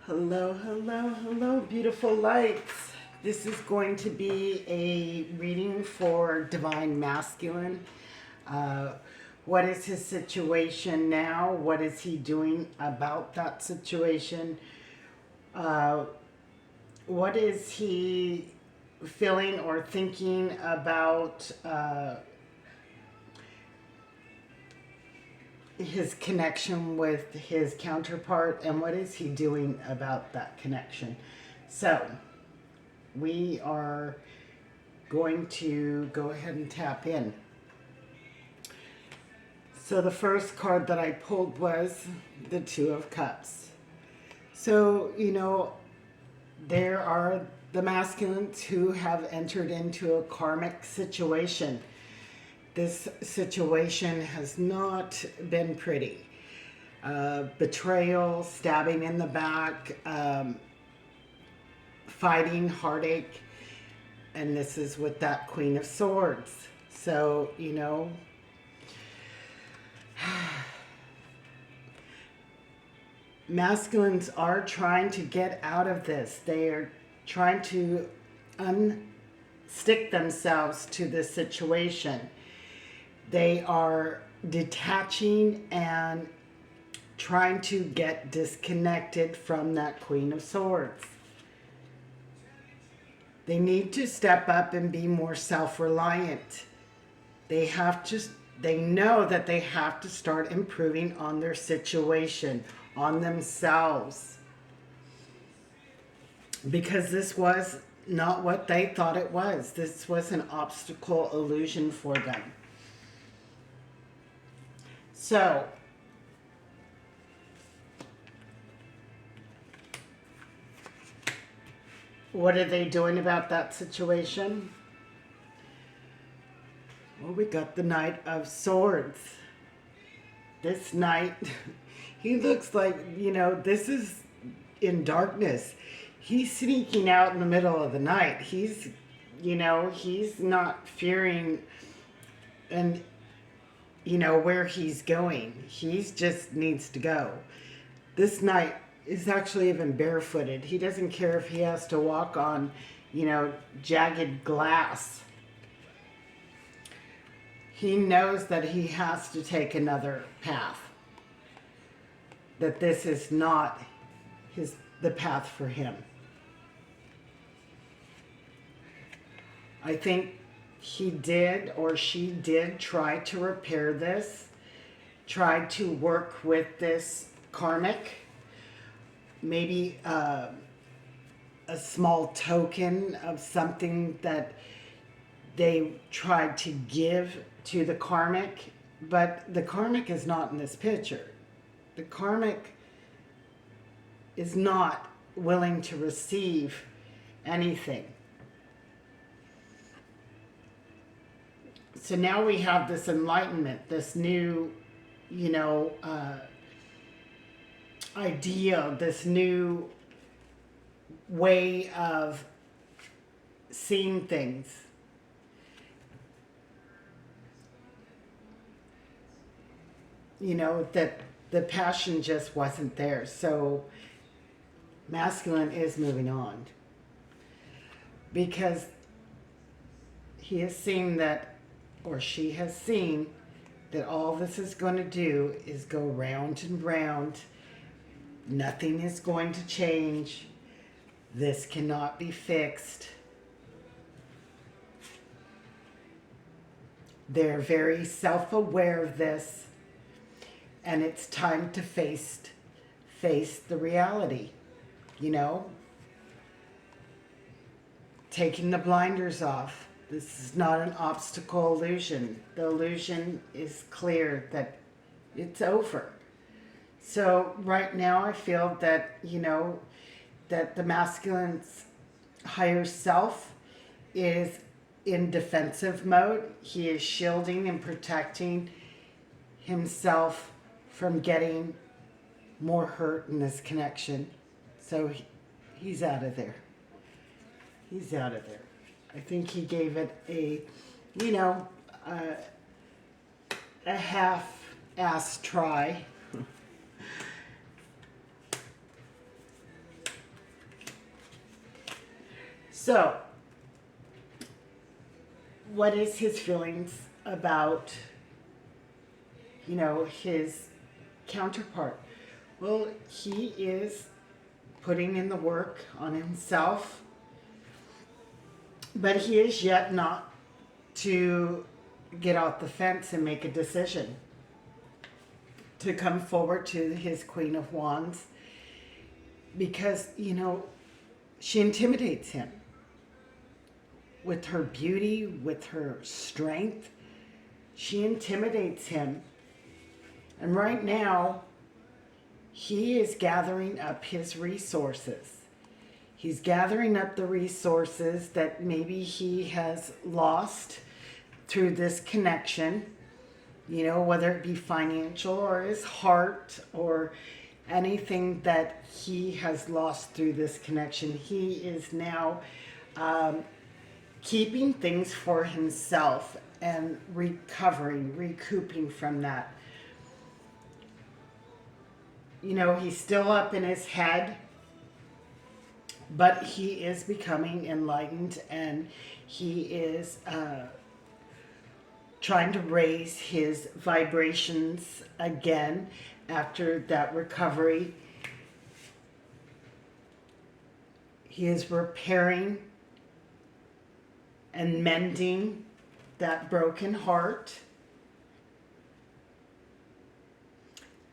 Hello, hello, hello, beautiful lights. This is going to be a reading for Divine Masculine. Uh, what is his situation now? What is he doing about that situation? Uh, what is he feeling or thinking about his connection with his counterpart, and what is he doing about that connection? So, we are going to go ahead and tap in. So the first card that I pulled was the Two of Cups. So, there are the masculines who have entered into a karmic situation. This situation has not been pretty. Betrayal, stabbing in the back, fighting, heartache, and this is with that Queen of Swords. So, masculines are trying to get out of this. They are trying to unstick themselves to this situation. They are detaching and trying to get disconnected from that Queen of Swords. They need to step up and be more self-reliant. They know that they have to start improving on their situation, on themselves. Because this was not what they thought it was. This was an obstacle illusion for them. So, what are they doing about that situation? Well, we got the Knight of Swords. This knight, he looks like, this is in darkness. He's sneaking out in the middle of the night. He's not fearing and, where he's going. He just needs to go. This knight is actually even barefooted. He doesn't care if he has to walk on, jagged glass. He knows that he has to take another path. That this is not the path for him. I think he did or she did try to repair this, try to work with this karmic, maybe a small token of something that they tried to give to the karmic, but the karmic is not in this picture. The karmic is not willing to receive anything. So now we have this enlightenment, this new, idea, this new way of seeing things. That the passion just wasn't there. So masculine is moving on. Because he has seen that, or she has seen that all this is going to do is go round and round. Nothing is going to change. This cannot be fixed. They're very self-aware of this. And it's time to face the reality, Taking the blinders off. This is not an obstacle illusion. The illusion is clear that it's over. So right now I feel that, that the masculine's higher self is in defensive mode. He is shielding and protecting himself from getting more hurt in this connection. So he's out of there. He's out of there. I think he gave it a half-ass try. So, what is his feelings about, his counterpart? Well, he is putting in the work on himself, but he is yet not to get off the fence and make a decision to come forward to his Queen of Wands, because, she intimidates him with her beauty, with her strength. She intimidates him. And right now, he is gathering up his resources. He's gathering up the resources that maybe he has lost through this connection, whether it be financial or his heart or anything that he has lost through this connection. He is now keeping things for himself and recouping from that. He's still up in his head, but he is becoming enlightened, and he is trying to raise his vibrations again after that recovery. He is repairing and mending that broken heart.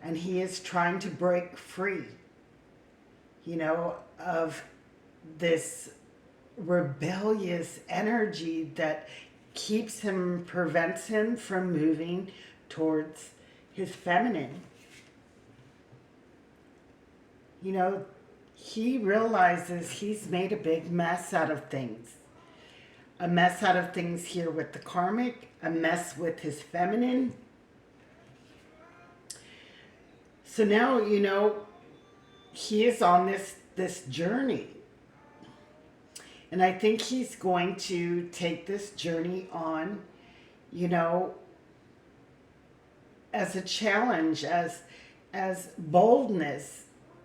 And he is trying to break free, of this rebellious energy that prevents him from moving towards his feminine. He realizes he's made a big mess out of things. A mess out of things here with the karmic, a mess with his feminine. So now, he is on this journey. And I think he's going to take this journey on, as a challenge, as boldness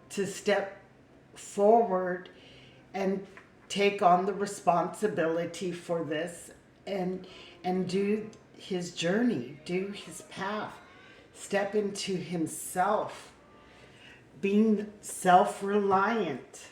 to step forward and take on the responsibility for this and do his journey, do his path, step into himself, being self-reliant.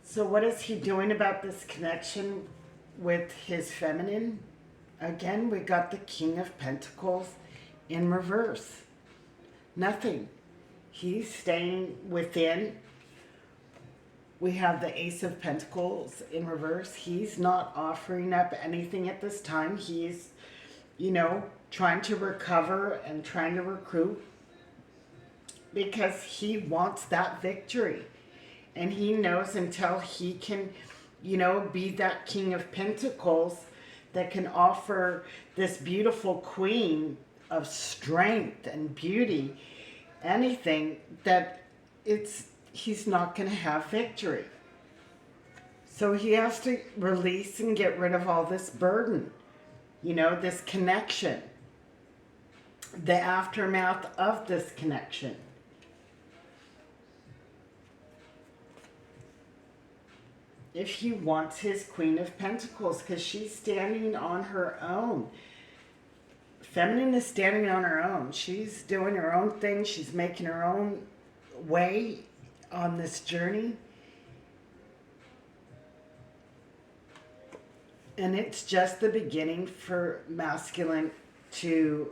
So what is he doing about this connection with his feminine? Again, we got the King of Pentacles in reverse. Nothing. He's staying within. We have the Ace of Pentacles in reverse. He's not offering up anything at this time. He's, trying to recover and trying to recruit because he wants that victory. And he knows until he can, be that King of Pentacles that can offer this beautiful queen of strength and beauty, anything, that he's not going to have victory. So he has to release and get rid of all this burden, this connection, the aftermath of this connection. If he wants his Queen of Pentacles, because she's standing on her own. Feminine is standing on her own. She's doing her own thing. She's making her own way on this journey. And it's just the beginning for masculine to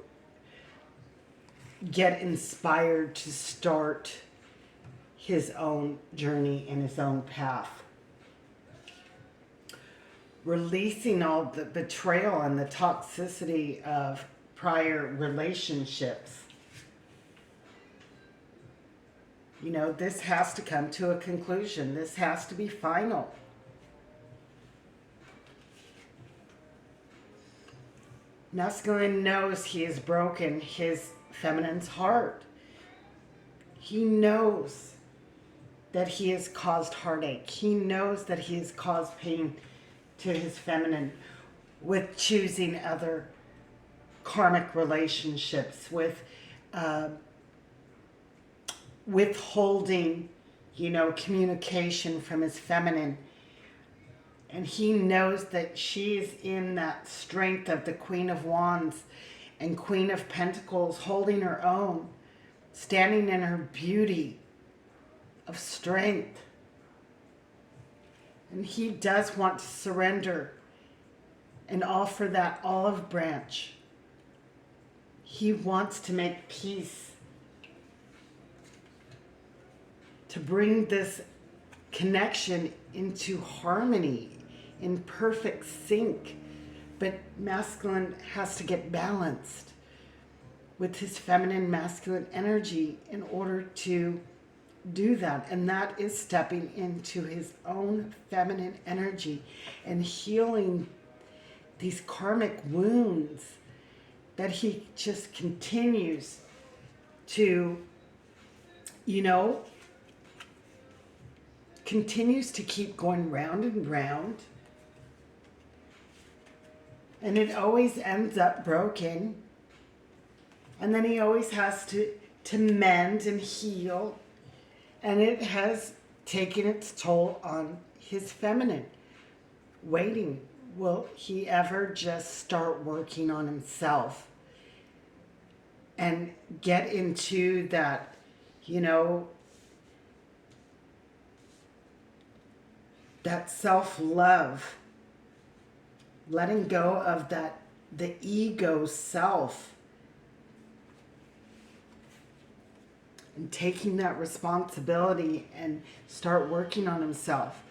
get inspired to start his own journey and his own path. Releasing all the betrayal and the toxicity of prior relationships. This has to come to a conclusion. This has to be final. Masculine knows he has broken his feminine's heart. He knows that he has caused heartache. He knows that he has caused pain to his feminine with choosing other karmic relationships, with withholding, communication from his feminine. And he knows that she is in that strength of the Queen of Wands and Queen of Pentacles, holding her own, standing in her beauty of strength. And he does want to surrender and offer that olive branch. He wants to make peace, to bring this connection into harmony, in perfect sync. But masculine has to get balanced with his feminine masculine energy in order to do that. And that is stepping into his own feminine energy and healing these karmic wounds that he just continues to, continues to keep going round and round. And it always ends up broken. And then he always has to mend and heal. And it has taken its toll on his feminine. Waiting. Will he ever just start working on himself and get into that, that self-love, letting go of the ego self, and taking that responsibility and start working on himself.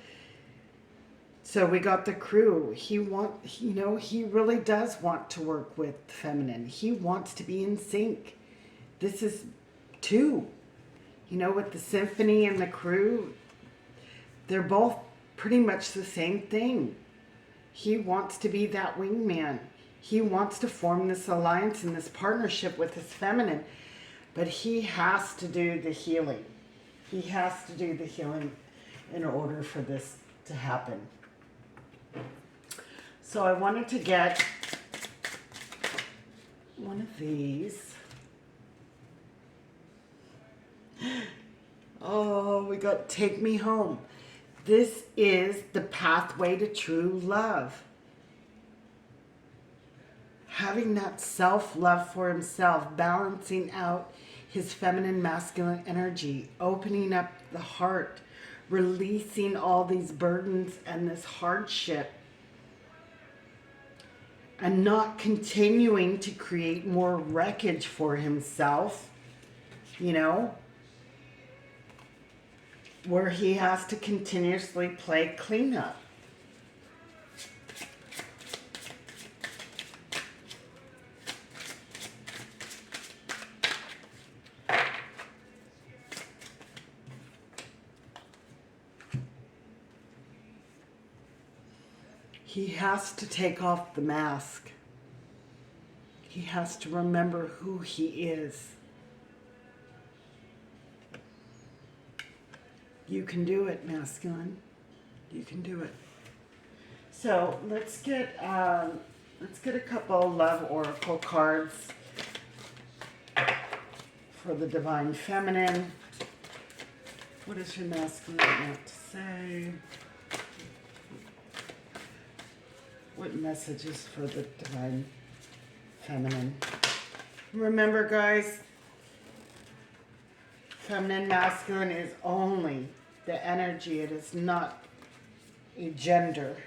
So we got the Crew. He really does want to work with feminine. He wants to be in sync. This is two. With the Symphony and the Crew, they're both pretty much the same thing. He wants to be that wingman. He wants to form this alliance and this partnership with his feminine. But he has to do the healing. He has to do the healing in order for this to happen. So I wanted to get one of these. Oh, we got Take Me Home. This is the pathway to true love. Having that self-love for himself, balancing out his feminine masculine energy, opening up the heart, releasing all these burdens and this hardship, and not continuing to create more wreckage for himself, where he has to continuously play cleanup. He has to take off the mask. He has to remember who he is. You can do it, masculine. You can do it. So let's get a couple love oracle cards for the divine feminine. What does your masculine want to say? What messages for the divine feminine? Remember, guys, feminine, masculine is only the energy. It is not a gender.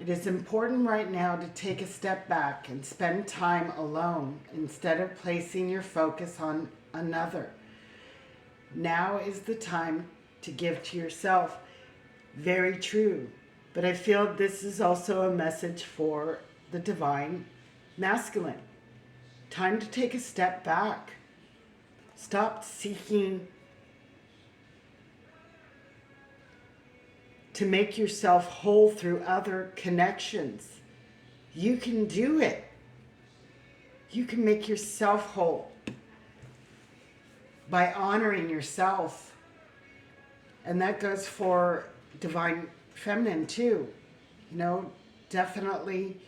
It is important right now to take a step back and spend time alone instead of placing your focus on another. Now is the time to give to yourself. Very true. But I feel this is also a message for the divine masculine. Time to take a step back. Stop seeking to make yourself whole through other connections. You can do it. You can make yourself whole by honoring yourself. And that goes for divine feminine too. You know, definitely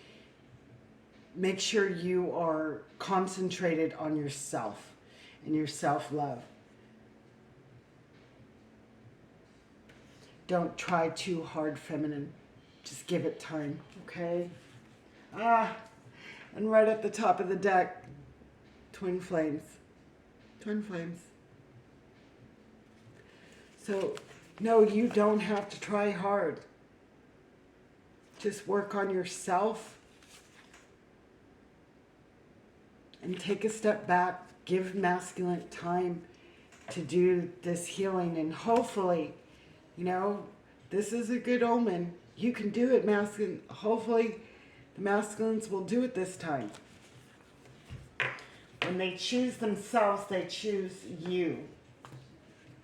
make sure you are concentrated on yourself and your self-love. Don't try too hard, feminine. Just give it time, okay? And right at the top of the deck, twin flames. Twin flames. So, no, you don't have to try hard. Just work on yourself and take a step back. Give masculine time to do this healing, and hopefully, you know, this is a good omen. You can do it, masculine. Hopefully, the masculines will do it this time. When they choose themselves, they choose you.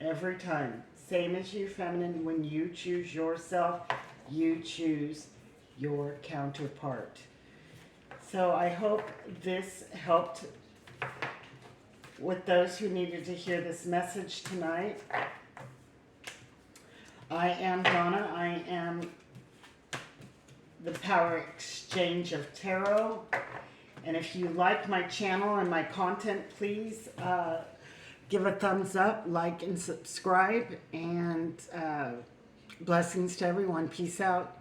Every time. Same as you, feminine. When you choose yourself, you choose your counterpart. So I hope this helped with those who needed to hear this message tonight. I am Donna. I am the Power Exchange of Tarot. And if you like my channel and my content, please give a thumbs up, like, and subscribe. And blessings to everyone. Peace out.